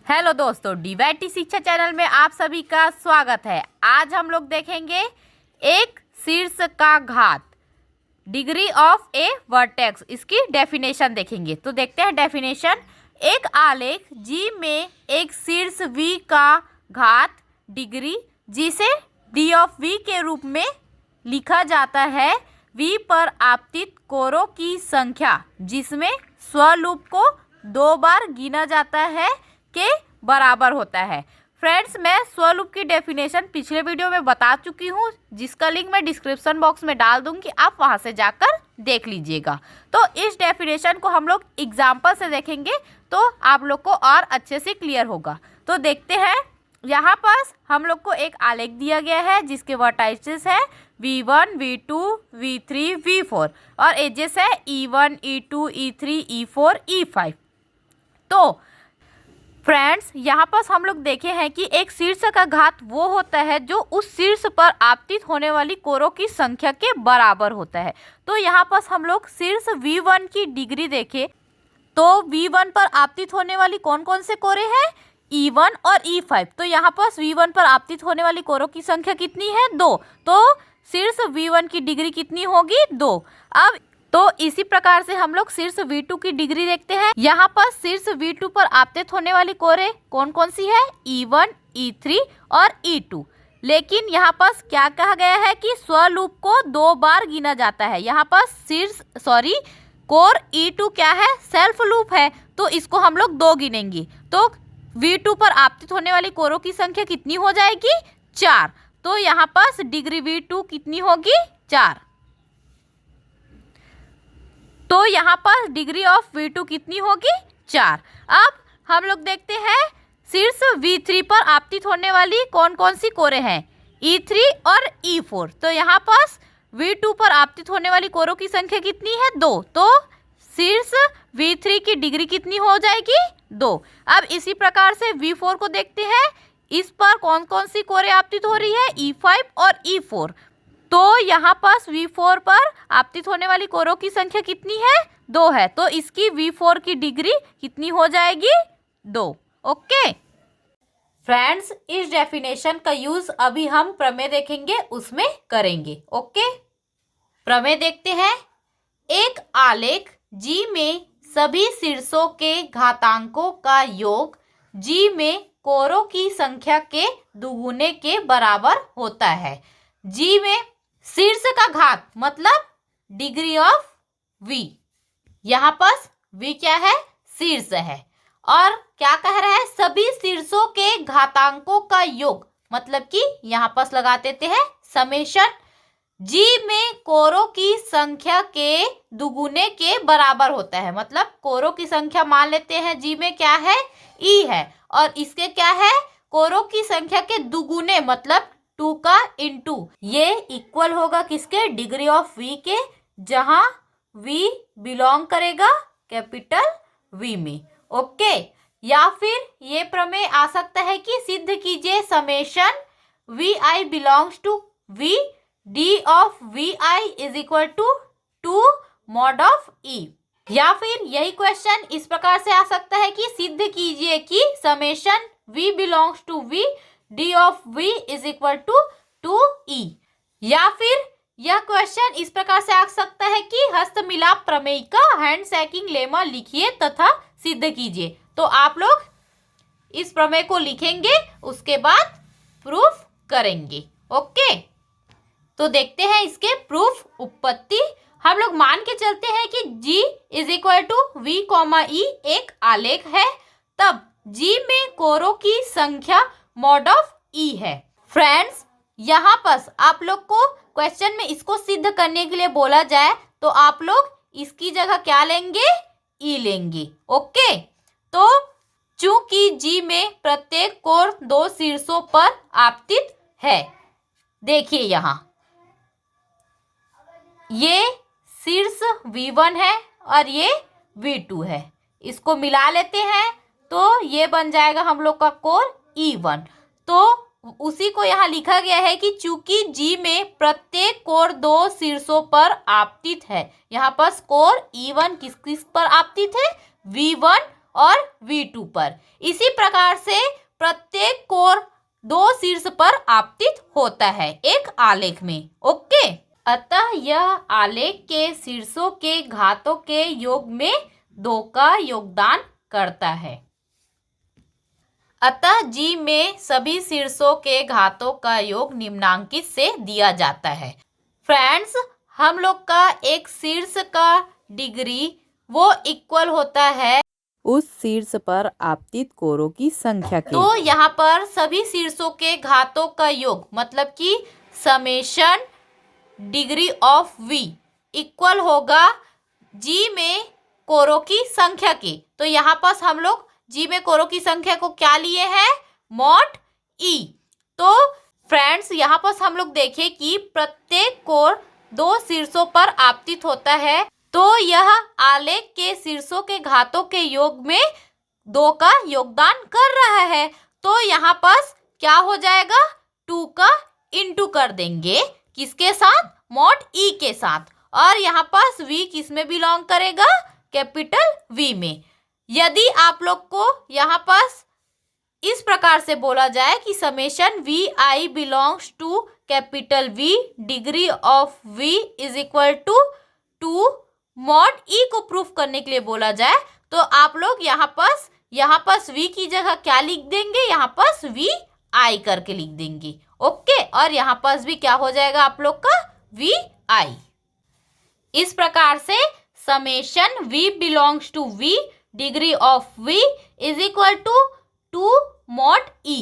Hello दोस्तों, डीवाईटी शिक्षा channel में आप सभी का स्वागत है। आज हम लोग देखेंगे एक शीर्ष का घात, डिग्री ऑफ ए वर्टेक्स। इसकी डेफिनेशन देखेंगे। तो देखते हैं डेफिनेशन। एक आलेख जी में एक शीर्ष वी का घात डिग्री, जिसे डी ऑफ वी के रूप में लिखा जाता है, वी पर आपतित कोरों की संख्या, जिसमें स्वलूप को 2 बार गिना जाता है, के बराबर होता है। फ्रेंड्स, मैं स्वलूप की डेफिनेशन पिछले वीडियो में बता चुकी हूँ, जिसका लिंक मैं डिस्क्रिप्शन बॉक्स में डाल दूंगी, आप वहां से जाकर देख लीजिएगा। तो इस डेफिनेशन को हम लोग एग्जाम्पल से देखेंगे तो आप लोग को और अच्छे से क्लियर होगा। तो देखते हैं। यहाँ पास हम लोग को एक आलेख दिया गया है जिसके वर्टाइसेस है V1, V2, V3, V4 और एजेस है E1, E2, E3, E4, E5। तो फ्रेंड्स, यहाँ पर हम लोग देखे हैं कि एक शीर्ष का घात वो होता है जो उस शीर्ष पर आपतित होने वाली कोरों की संख्या के बराबर होता है। तो यहाँ पर हम लोग शीर्ष V1 की डिग्री देखें तो V1 पर आपतित होने वाली कौन कौन से कोरे हैं? E1 और E5। तो यहाँ पर V1 पर आपतित होने वाली कोरों की संख्या कितनी है? 2। तो शीर्ष V1 की डिग्री कितनी होगी? 2। अब तो इसी प्रकार से हम लोग शीर्ष V2 की डिग्री देखते हैं। यहाँ पर शीर्ष V2 पर आपतित होने वाली कोरे कौन कौन सी है? E1, E3 और E2। लेकिन यहाँ पर क्या कहा गया है कि स्वलूप को 2 बार गिना जाता है। यहाँ पर कोर E2 क्या है? सेल्फ लूप है, तो इसको हम लोग 2 गिनेंगे। तो V2 पर आपतित होने वाली कोरों की संख्या कितनी हो जाएगी? 4। तो यहाँ पर डिग्री V2 कितनी होगी? 4। तो यहाँ पर डिग्री ऑफ V2 कितनी होगी? 4। अब हम लोग देखते हैं शीर्ष V3 पर आपतित होने वाली कौन कौन सी कोरें हैं? E3 और E4। तो यहाँ पर V2 पर आपतित होने वाली कोरों की संख्या कितनी है? 2। तो शीर्ष V3 की डिग्री कितनी हो जाएगी? 2। अब इसी प्रकार से V4 को देखते हैं। इस पर कौन कौन सी कोरें आपतित हो रही है? E5 और E4। तो यहाँ पर V4 पर आपतित होने वाली कोरों की संख्या कितनी है? 2 है। तो इसकी V4 की डिग्री कितनी हो जाएगी? 2। ओके फ्रेंड्स, इस डेफिनेशन का यूज अभी हम प्रमेय देखेंगे उसमें करेंगे। ओके, प्रमेय देखते हैं। एक आलेख G में सभी शीर्षों के घातांकों का योग G में कोरों की संख्या के दुगुने के बराबर होता है। G में शीर्ष का घात मतलब डिग्री ऑफ V। यहाँ पर V क्या है? शीर्ष है। और क्या कह रहा है? सभी शीर्षों के घातांकों का योग, मतलब कि यहाँ पर लगा देते हैं समेशन G में कोरों की संख्या के दुगुने के बराबर होता है। मतलब कोरों की संख्या मान लेते हैं G में क्या है? E है। और इसके क्या है? कोरों की संख्या के दुगुने मतलब 2 का इंटू, ये इक्वल होगा किसके? डिग्री ऑफ V के, जहां V बिलोंग करेगा कैपिटल V में। ओके, या फिर ये प्रमेय आ सकता है कि सिद्ध कीजिए summation Vi belongs to V, D of Vi is equal to 2 mod of E। या फिर यही क्वेश्चन इस प्रकार से आ सकता है कि सिद्ध कीजिए कि summation V belongs to V, D of V is equal to 2E। या फिर यह क्वेश्चन इस प्रकार से आ सकता है कि हस्तमिलाप प्रमेय का हैंडशेकिंग लेमा लिखिए तथा सिद्ध कीजिए। तो आप लोग इस प्रमेय को लिखेंगे, उसके बाद प्रूफ करेंगे। ओके, तो देखते हैं इसके प्रूफ उत्पत्ति। हम लोग मान के चलते हैं कि G is equal to V, E एक आलेख है, तब G में कोरों की संख्या मॉड ऑफ E है। फ्रेंड्स, यहाँ पर आप लोग को क्वेश्चन में इसको सिद्ध करने के लिए बोला जाए तो आप लोग इसकी जगह क्या लेंगे? E लेंगे। ओके, तो चूंकि G में प्रत्येक कोर 2 शीर्षों पर आपतित है, देखिए यहाँ ये शीर्ष V1 है और ये V2 है। इसको मिला लेते हैं तो ये बन जाएगा हम लोग का कोर E1। तो उसी को यहाँ लिखा गया है कि चूंकि G में प्रत्येक कोर 2 शीर्षों पर आपतित है। यहाँ पर कोर E1 किस किस पर आपतित है? V1 और V2 पर। इसी प्रकार से प्रत्येक कोर 2 शीर्ष पर आपतित होता है एक आलेख में। ओके, अतः यह आलेख के शीर्षों के घातों के योग में 2 का योगदान करता है। अतः जी में सभी शीर्षों के घातों का योग निम्नांकित से दिया जाता है। फ्रेंड्स, हम लोग का एक शीर्ष का डिग्री वो इक्वल होता है उस शीर्ष पर आपतित कोरों की संख्या के। तो यहाँ पर सभी शीर्षों के घातों का योग मतलब कि summation degree of V equal होगा जी में कोरों की संख्या के। तो यहाँ पर हम लोग जी में कोरों की संख्या को क्या लिए हैं, मॉड E। तो फ्रेंड्स, यहाँ पर हम लोग देखें कि प्रत्येक कोर 2 शीर्षों पर आपतित होता है, तो यह आलेख के शीर्षों के घातों के योग में 2 का योगदान कर रहा है। तो यहाँ पर क्या हो जाएगा, 2 का इंटू कर देंगे, किसके साथ, मॉड E के साथ। और यहाँ पर V किस में बिलोंग करेगा, कैपिटल V में। यदि आप लोग को यहाँ पर इस प्रकार से बोला जाए कि summation VI belongs to capital V degree of V is equal to 2 mod E को प्रूफ करने के लिए बोला जाए, तो आप लोग यहाँ पर V की जगह क्या लिख देंगे, यहाँ पर VI करके लिख देंगे। ओके, और यहाँ पर भी क्या हो जाएगा आप लोग का, VI। इस प्रकार से summation V belongs to V degree of V is equal to 2 mod E।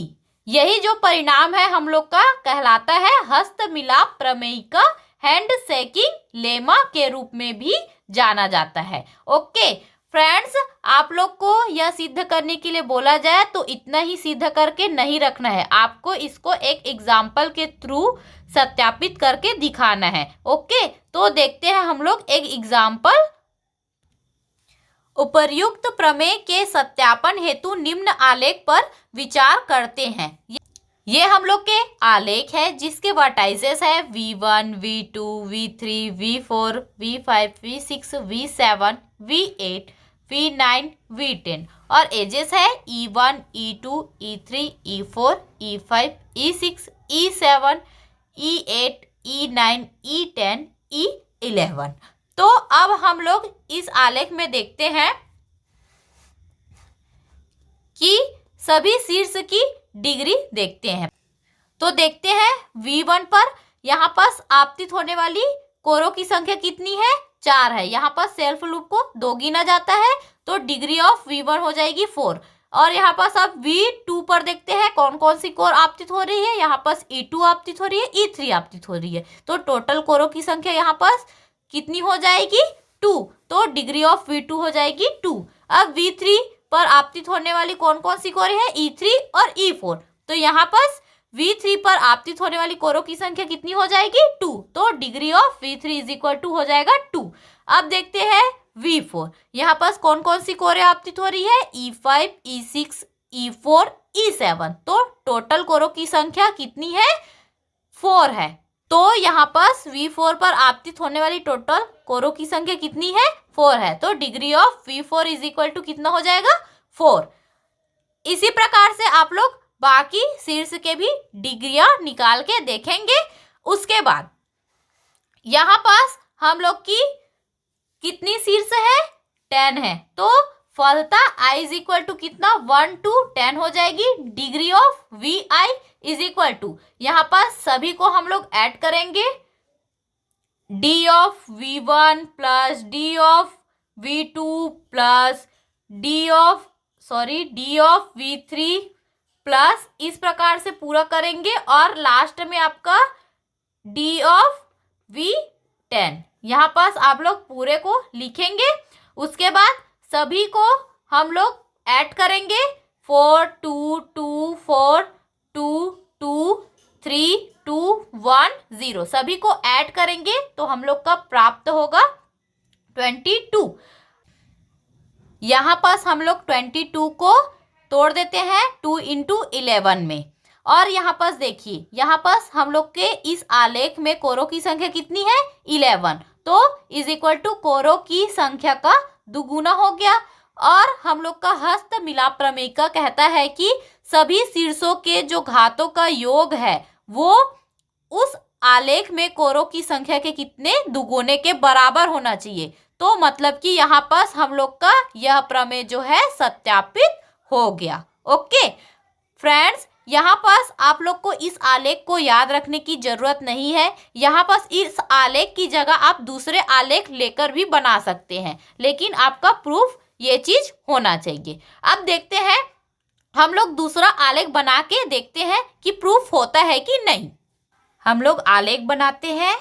यही जो परिणाम है हम लोग का कहलाता है हस्तमिलाप प्रमेय का हैंड शेकिंग लेमा के रूप में भी जाना जाता है। ओके फ्रेंड्स, आप लोग को यह सिद्ध करने के लिए बोला जाए तो इतना ही सिद्ध करके नहीं रखना है, आपको इसको एक एग्जाम्पल के थ्रू सत्यापित करके दिखाना है। ओके, तो देखते हैं हम लोग एक एग्जाम्पल। उपर्युक्त प्रमेय के सत्यापन हेतु निम्न आलेख पर विचार करते हैं। ये हम लोग के आलेख है जिसके वर्टाइसेस है V1, V2, V3, V4, V5, V6, V7, V8, V9, V10 और एजेस है E1, E2, E3, E4, E5, E6, E7, E8, E9, E10, E11। तो अब हम लोग इस आलेख में देखते हैं कि सभी शीर्ष की डिग्री देखते हैं। तो देखते हैं V1 पर यहाँ पर आपतित होने वाली कोरों की संख्या कितनी है, 4 है। यहाँ पर सेल्फ लूप को 2 गिना जाता है तो डिग्री ऑफ V1 हो जाएगी 4। और यहाँ पर अब V2 पर देखते हैं कौन कौन सी कोर आपतित हो रही है। यहाँ पर E2 आपतित हो रही है, E3 आपतित हो रही है, तो टोटल कोरों की संख्या यहाँ पर कितनी हो जाएगी, 2। तो डिग्री ऑफ V2 हो जाएगी 2। अब V3 पर आपतित होने वाली कौन कौन सी कोरें हैं, E3 और E4। तो यहाँ पर V3 पर आपतित होने वाली कोरों की संख्या कितनी हो जाएगी, 2। तो degree of V3 is equal to हो जाएगा 2। अब देखते हैं V4, यहाँ पर कौन कौन सी कोरें आपतित हो रही है, E5, E6, E4, E7। तो टोटल कोरों की संख्या कितनी है, 4 है। तो यहाँ पर V4 पर आपतित होने वाली टोटल कोरों की संख्या कितनी है, 4 है। तो degree of V4 is equal to कितना हो जाएगा, 4। इसी प्रकार से आप लोग बाकी शीर्ष के भी डिग्रियां निकाल के देखेंगे। उसके बाद यहाँ पास हम लोग की कितनी शीर्ष है, 10 है। तो फलता I इज इक्वल टू कितना, 1 to 10 हो जाएगी। Degree of VI is equal to, यहाँ पर सभी को हम लोग ऐड करेंगे, D of V1 plus D of V2 plus D of V3 plus, इस प्रकार से पूरा करेंगे और लास्ट में आपका D ऑफ V10। यहाँ पास आप लोग पूरे को लिखेंगे। उसके बाद सभी को हम लोग ऐड करेंगे, 4 2 2 4 2 2 3 2 1 0, सभी को ऐड करेंगे तो हम लोग का प्राप्त होगा 22। यहाँ पास हम लोग 22 को तोड़ देते हैं 2 into 11 में। और यहाँ पास देखिए, यहाँ पास हम लोग के इस आलेख में कोरों की संख्या कितनी है, 11। तो इज इक्वल टू कोरों की संख्या का दुगुना हो गया। और हम लोग का हस्त मिलाप प्रमेय का कहता है कि सभी शीर्षों के जो घातों का योग है वो उस आलेख में कोरों की संख्या के कितने दुगुने के बराबर होना चाहिए। तो मतलब कि यहाँ पास हम लोग का यह प्रमेय जो है सत्यापित हो गया। ओके फ्रेंड्स, यहाँ पास आप लोग को इस आलेख को याद रखने की जरूरत नहीं है। यहाँ पास इस आलेख की जगह आप दूसरे आलेख लेकर भी बना सकते हैं, लेकिन आपका प्रूफ ये चीज होना चाहिए। अब देखते हैं, हम लोग दूसरा आलेख बना के देखते हैं कि प्रूफ होता है कि नहीं। हम लोग आलेख बनाते हैं।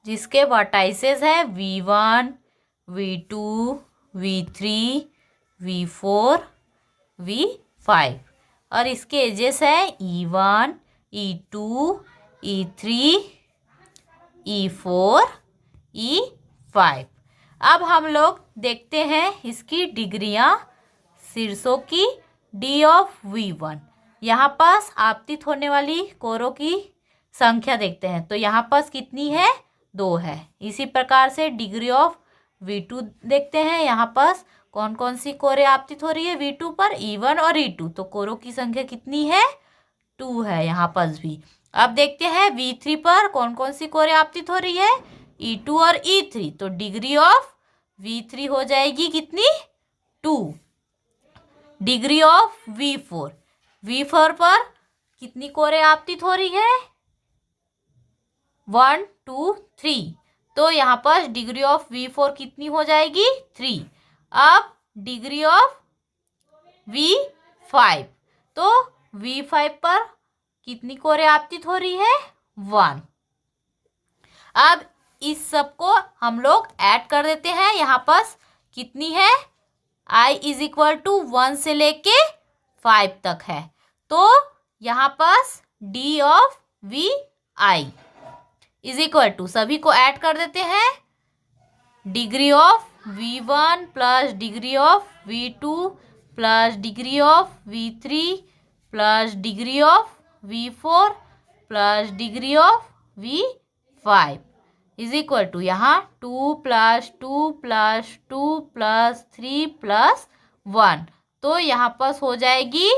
जिसके वर्टाइसेस है V1, V2, V3, V4, V5 और इसके एजेस है E1, E2, E3, E4, E5। अब हम लोग देखते हैं इसकी डिग्रियां शीर्षों की। D ऑफ V1, यहाँ पास आपतित होने वाली कोरों की संख्या देखते हैं तो यहाँ पास कितनी है, 2 है। इसी प्रकार से डिग्री ऑफ V2 देखते हैं, यहाँ पास कौन कौन सी कोरें आपतित हो रही है V2 पर, E1 और E2, तो कोरों की संख्या कितनी है, 2 है यहाँ पास भी। अब देखते हैं V3 पर कौन कौन सी कोरें आपतित हो रही है, E2 और E3, तो डिग्री ऑफ V3 हो जाएगी कितनी, 2। डिग्री ऑफ V4 पर कितनी कोरें आपतित हो रही है, 1, 2, 3, तो यहाँ पर डिग्री ऑफ V4 कितनी हो जाएगी, 3। अब डिग्री ऑफ V5, तो V5 पर कितनी कोरें आपतित हो रही है, 1। अब इस सब को हम लोग ऐड कर देते हैं। यहाँ पास कितनी है, I = 1 से लेके 5 तक है, तो यहाँ पास D ऑफ VI = सभी को ऐड कर देते हैं, degree of V1 plus degree of V2 plus degree of V3 plus degree of V4 plus degree of V5 = यहाँ 2 + 2 + 2 + 3 + 1, तो यहाँ पास हो जाएगी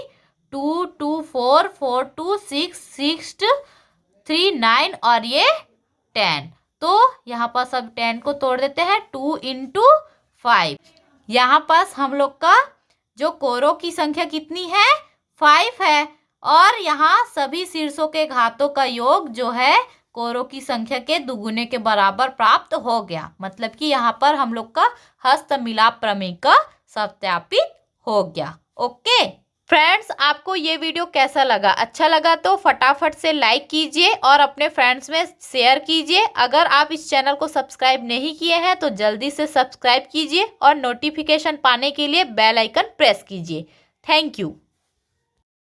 2, 2, 4, 4, 2, 6, 6, 3, 9 और ये 10, तो यहाँ पास अब 10 को तोड़ देते हैं, 2 × 5। यहाँ पास हम लोग का जो कोरों की संख्या कितनी है, 5 है, और यहाँ सभी शीर्षों के घातों का योग जो है कोरों की संख्या के दुगुने के बराबर प्राप्त हो गया। मतलब कि यहाँ पर हम लोग का हस्त मिलाप प्रमेय का सत्यापित हो गया। ओके फ्रेंड्स, आपको ये वीडियो कैसा लगा? अच्छा लगा तो फटाफट से लाइक कीजिए और अपने फ्रेंड्स में शेयर कीजिए। अगर आप इस चैनल को सब्सक्राइब नहीं किए हैं तो जल्दी से सब्सक्राइब कीजिए और नोटिफिकेशन पाने के लिए बेल आइकन प्रेस कीजिए। Thank you.